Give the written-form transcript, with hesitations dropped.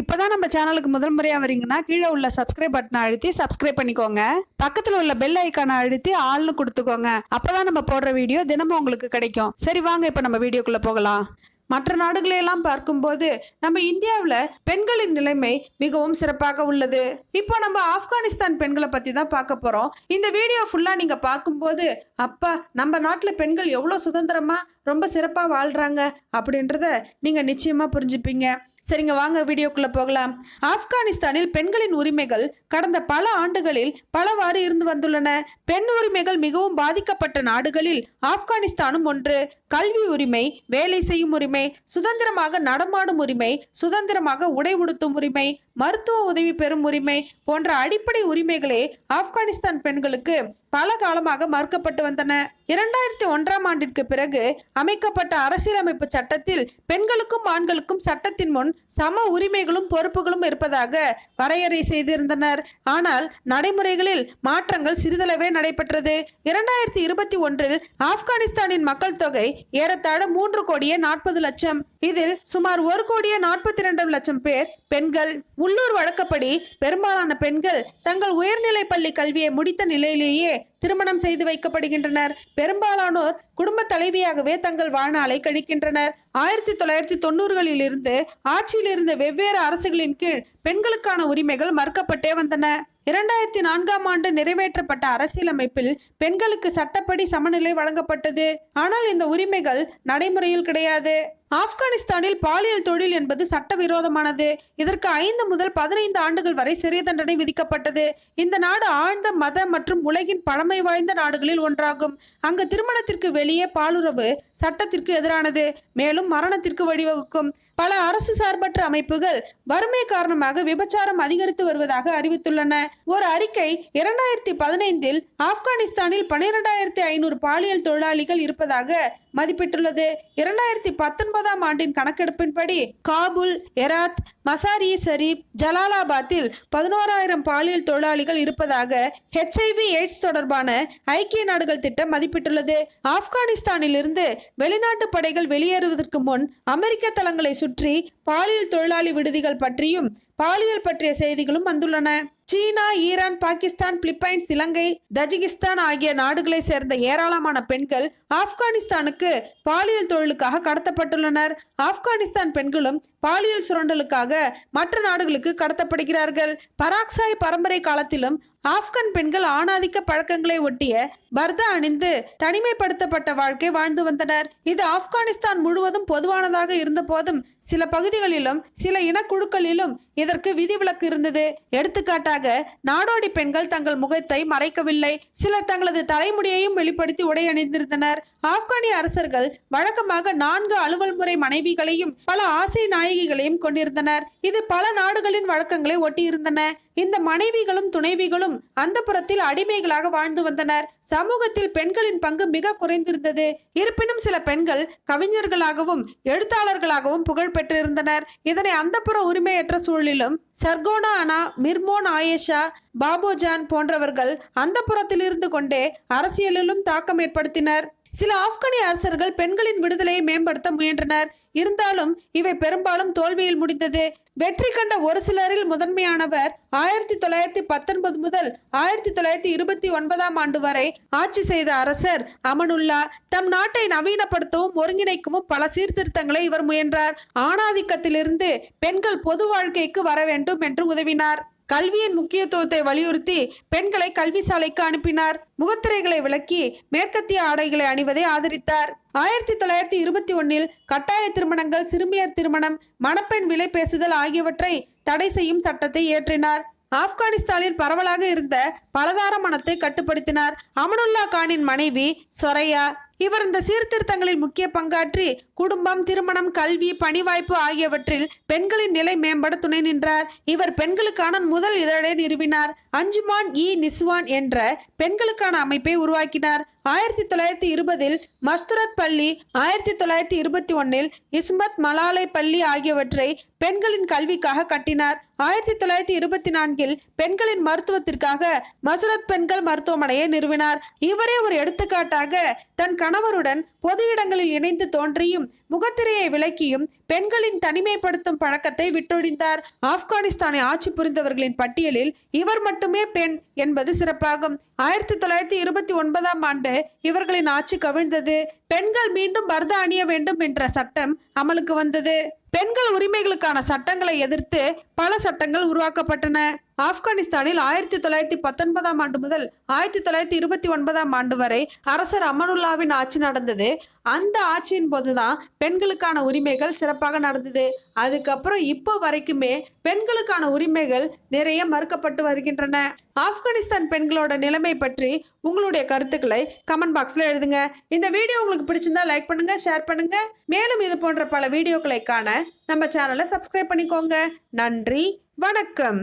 இப்பதான் நம்ம சேனலுக்கு முதல் முறையா வரீங்கன்னா கீழே உள்ள சப்ஸ்கிரைப் பட்டனை அழுத்தி சப்ஸ்கிரைப் பண்ணிக்கோங்க. பக்கத்துல உள்ள பெல் ஐக்கானை அழுத்தி ஆல்னு கொடுத்துக்கோங்க. அப்பதான் நம்ம போடுற வீடியோ தினமும் உங்களுக்கு கிடைக்கும். சரி வாங்க இப்ப நம்ம வீடியோக்குள்ள போகலாம். மற்ற நாடுகளையெல்லாம் பார்க்கும்போது நம்ம இந்தியாவில் பெண்களின் நிலைமை மிகவும் சிறப்பாக உள்ளது. இப்போ நம்ம ஆப்கானிஸ்தான் பெண்களை பத்தி தான் பார்க்க போறோம். இந்த வீடியோ ஃபுல்லா நீங்க பார்க்கும்போது அப்பா நம்ம நாட்டில் பெண்கள் எவ்வளோ சுதந்திரமா ரொம்ப சிறப்பாக வாழ்றாங்க அப்படின்றத நீங்க நிச்சயமா புரிஞ்சுப்பீங்க. சரிங்க வாங்க வீடியோக்குள்ள போகலாம். ஆப்கானிஸ்தானில் பெண்களின் உரிமைகள் கடந்த பல ஆண்டுகளில் பலவாறு இருந்து வந்துள்ளன. பெண் உரிமைகள் மிகவும் பாதிக்கப்பட்ட நாடுகளில் ஆப்கானிஸ்தானும் ஒன்று. கல்வி உரிமை, வேலை செய்யும் உரிமை, சுதந்திரமாக நடமாடும் உரிமை, சுதந்திரமாக உடை உடுத்தும் உரிமை, மருத்துவ உதவி பெறும் உரிமை போன்ற அடிப்படை உரிமைகளே ஆப்கானிஸ்தான் பெண்களுக்கு பல காலமாக மறுக்கப்பட்டு வந்தன. 2001ஆம் ஆண்டிற்கு பிறகு அமைக்கப்பட்ட அரசியலமைப்பு சட்டத்தில் பெண்களுக்கும் ஆண்களுக்கும் சட்டத்தின் முன் சம உரிமைகளும் பொறுப்புகளும் இருப்பதாக வரையறை செய்திருந்தனர். ஆனால் நடைமுறைகளில் மாற்றங்கள் சிறிதளவே நடைபெற்றது. 2021இல் ஆப்கானிஸ்தானின் மக்கள் தொகை ஏறத்தாழ 3,40,00,000. இதில் சுமார் 1,42,00,000 பேர் பெண்கள். உள்ளூர் வழக்கப்படி பெரும்பாலான பெண்கள் தங்கள் உயர்நிலை பள்ளி கல்வியை முடித்த நிலையிலேயே திருமணம் செய்து வைக்கப்படுகின்றனர். பெரும்பாலானோர் குடும்ப தலைவியாகவே தங்கள் வாழ்நாளை கழிக்கின்றனர். 1990களில் இருந்து ஆட்சியில் இருந்த வெவ்வேறு அரசுகளின் கீழ் பெண்களுக்கான உரிமைகள் மறுக்கப்பட்டே வந்தன. 2004ஆம் ஆண்டு நிறைவேற்றப்பட்ட அரசியலமைப்பில் பெண்களுக்கு சட்டப்படி சமநிலை வழங்கப்பட்டது. ஆனால் இந்த உரிமைகள் நடைமுறையில் கிடையாது. ஆப்கானிஸ்தானில் பாலியல் தொழில் என்பது சட்டவிரோதமானது. இதற்கு 5 முதல் 15 ஆண்டுகள் வரை சிறை தண்டனை விதிக்கப்பட்டது. இந்த நாடு ஆழ்ந்த மத மற்றும் உலகின் பழமை வாய்ந்த நாடுகளில் ஒன்றாகும். அங்கு திருமணத்திற்கு வெளியே பாலுறவு சட்டத்திற்கு எதிரானது, மேலும் மரணத்திற்கு வழிவகுக்கும். பல அரசு சார்பற்ற அமைப்புகள் வறுமை காரணமாக விபச்சாரம் அதிகரித்து வருவதாக அறிவித்துள்ளன. ஒரு அறிக்கை 2015இல் ஆப்கானிஸ்தானில் 12,500 பாலியல் தொழிலாளிகள் இருப்பதாக மதிப்பிட்டுள்ளது. 2019ஆம் ஆண்டின் கணக்கெடுப்பின்படி காபூல், ஹெராத், மசார் இ ஷரீப், ஜலாலாபாத்தில் 11,000 பாலியல் தொழிலாளிகள் இருப்பதாக HIV எய்ட்ஸ் தொடர்பான ஐக்கிய நாடுகள் திட்டம் மதிப்பிட்டுள்ளது. ஆப்கானிஸ்தானில் இருந்து வெளிநாட்டு படைகள் வெளியேறுவதற்கு முன் அமெரிக்க தளங்களை சுற்றி பாலியல் தொழிலாளி விடுதிகள் பற்றியும் பாலியல் பற்றிய செய்திகளும் வந்துள்ளன. சீனா, ஈரான், பாகிஸ்தான், பிலிப்பைன்ஸ், இலங்கை, தஜிகிஸ்தான் ஆகிய நாடுகளை சேர்ந்த ஏராளமான பெண்கள் ஆப்கானிஸ்தானுக்கு பாலியல் தொழிலுக்காக கடத்தப்பட்டுள்ளனர். ஆப்கானிஸ்தான் பெண்களும் பாலியல் சுரண்டலுக்காக மற்ற நாடுகளுக்கு கடத்தப்படுகிறார்கள். பராக்சாய் பரம்பரை காலத்திலும் ஆப்கான் பெண்கள் ஆணாதிக்க பழக்கங்களை ஒட்டிய பர்தா அணிந்து தனிமைப்படுத்தப்பட்ட வாழ்க்கை வாழ்ந்து வந்தனர். இது ஆப்கானிஸ்தான் முழுவதும் பொதுவானதாக இருந்த போதும் சில பகுதிகளிலும் சில இனக்குழுக்களிலும் இதற்கு விதிவிலக்கு இருந்தது. எடுத்துக்காட்டாக நாடோடி பெண்கள் தங்கள் முகத்தை மறைக்கவில்லை. சிலர் தங்களது தலைமுடியையும் வெளிப்படுத்தி உடை அணிந்திருந்தனர். ஆப்கானிய அரசர்கள் வழக்கமாக 4 அலுவல் முறை மனைவிகளையும் பல ஆசை நாயகிகளையும் கொண்டிருந்தனர். இது பல நாடுகளின் வழக்கங்களை ஒட்டியிருந்தன. இந்த மனைவிகளும் துணைவிகளும் அந்த புறத்தில் அடிமைகளாக வாழ்ந்து வந்தனர். சமூகத்தில் பெண்களின் பங்கு மிக குறைந்திருந்தது. இருப்பினும் சில பெண்கள் கவிஞர்களாகவும் எழுத்தாளர்களாகவும் புகழ் பெற்றிருந்தனர். இதனை அந்தப்புற உரிமையற்ற சூழலிலும் சர்கோனா அனா, மிர்மோன் ஆயேஷா, பாபோஜான் போன்றவர்கள் அந்த புறத்தில் இருந்து கொண்டே அரசியலிலும் தாக்கம் ஏற்படுத்தினர். சில ஆப்கானிய அரசர்கள் பெண்களின் விடுதலையை மேம்படுத்த முயன்றனர். இருந்தாலும் இவை பெரும்பாலும் தோல்வியில் முடிந்தது. வெற்றி கண்ட ஒரு சிலரில் முதன்மையானவர் 1919 முதல் 1929ஆம் ஆண்டு வரை ஆட்சி செய்த அரசர் அமனுல்லா. தம் நாட்டை நவீனப்படுத்தவும் ஒருங்கிணைக்கவும் பல சீர்திருத்தங்களை இவர் முயன்றார். ஆணாதிக்கத்திலிருந்து பெண்கள் பொது வாழ்க்கைக்கு வர வேண்டும் என்று உதவினார். கல்வியின் முக்கியத்துவத்தை வலியுறுத்தி பெண்களை கல்வி சாலைக்கு அனுப்பினார். முகத்திரைகளை விலக்கி மேற்கத்திய ஆடைகளை அணிவதை ஆதரித்தார். 1921இல் கட்டாய திருமணங்கள், சிறுமியர் திருமணம், மணப்பெண் விலை பேசுதல் ஆகியவற்றை தடை செய்யும் சட்டத்தை இயற்றினார். ஆப்கானிஸ்தானில் பரவலாக இருந்த பலதார மணத்தை கட்டுப்படுத்தினார். அமனுல்லா கானின் மனைவி சொரையா. இவர் இந்த சீர்திருத்தங்களில் முக்கிய பங்காற்றி குடும்பம், திருமணம், கல்வி, பணிவாய்ப்பு ஆகியவற்றில் பெண்களின் நிலை மேம்பட துணை நின்றார். இவர் பெண்களுக்கான முதல் இதழை நிறுவினார். அஞ்சுமான் இ நிஸ்வான் என்ற பெண்களுக்கான அமைப்பை உருவாக்கினார். 1920இல் மஸ்துரத் பள்ளி, 1921இல் இஸ்மத் மலாலை பள்ளி ஆகியவற்றை பெண்களின் கல்விக்காக கட்டினார். 1924இல் பெண்களின் மருத்துவத்திற்காக மசுரத் பெண்கள் மருத்துவமனையை நிறுவினார். இவரே ஒரு எடுத்துக்காட்டாக தன் கணவருடன் பொது இடங்களில் இணைந்து தோன்றியும் முகத்திரையை விலக்கியும் பெண்களின் தனிமைப்படுத்தும் பழக்கத்தை விட்டொழிந்தார். ஆப்கானிஸ்தானை ஆட்சி புரிந்தவர்களின் பட்டியலில் இவர் மட்டுமே பெண் என்பது சிறப்பாகும். 1929ஆம் ஆண்டு இவர்களின் ஆட்சி கவிழ்ந்தது. பெண்கள் மீண்டும் பர்தா அணிய வேண்டும் என்ற சட்டம் அமலுக்கு வந்தது. பெண்கள் உரிமைகளுக்கான சட்டங்களை எதிர்த்து பல சட்டங்கள் உருவாக்கப்பட்டன. ஆப்கானிஸ்தானில் 1919ஆம் ஆண்டு முதல் 1929ஆம் ஆண்டு வரை அரசர் அமனுல்லாவின் ஆட்சி நடந்தது. அந்த ஆட்சியின் போதுதான் பெண்களுக்கான உரிமைகள் சிறப்பாக நடந்தது. அதுக்கப்புறம் இப்போ வரைக்குமே பெண்களுக்கான உரிமைகள் நிறைய மறுக்கப்பட்டு வருகின்றன. ஆப்கானிஸ்தான் பெண்களோட நிலைமை பற்றி உங்களுடைய கருத்துக்களை கமெண்ட் பாக்ஸ்ல எழுதுங்க. இந்த வீடியோ உங்களுக்கு பிடிச்சிருந்தா லைக் பண்ணுங்க, ஷேர் பண்ணுங்க. மேலும் இது போன்ற பல வீடியோக்களை காண நம்ம சேனலை சப்ஸ்கிரைப் பண்ணிக்கோங்க. நன்றி, வணக்கம்.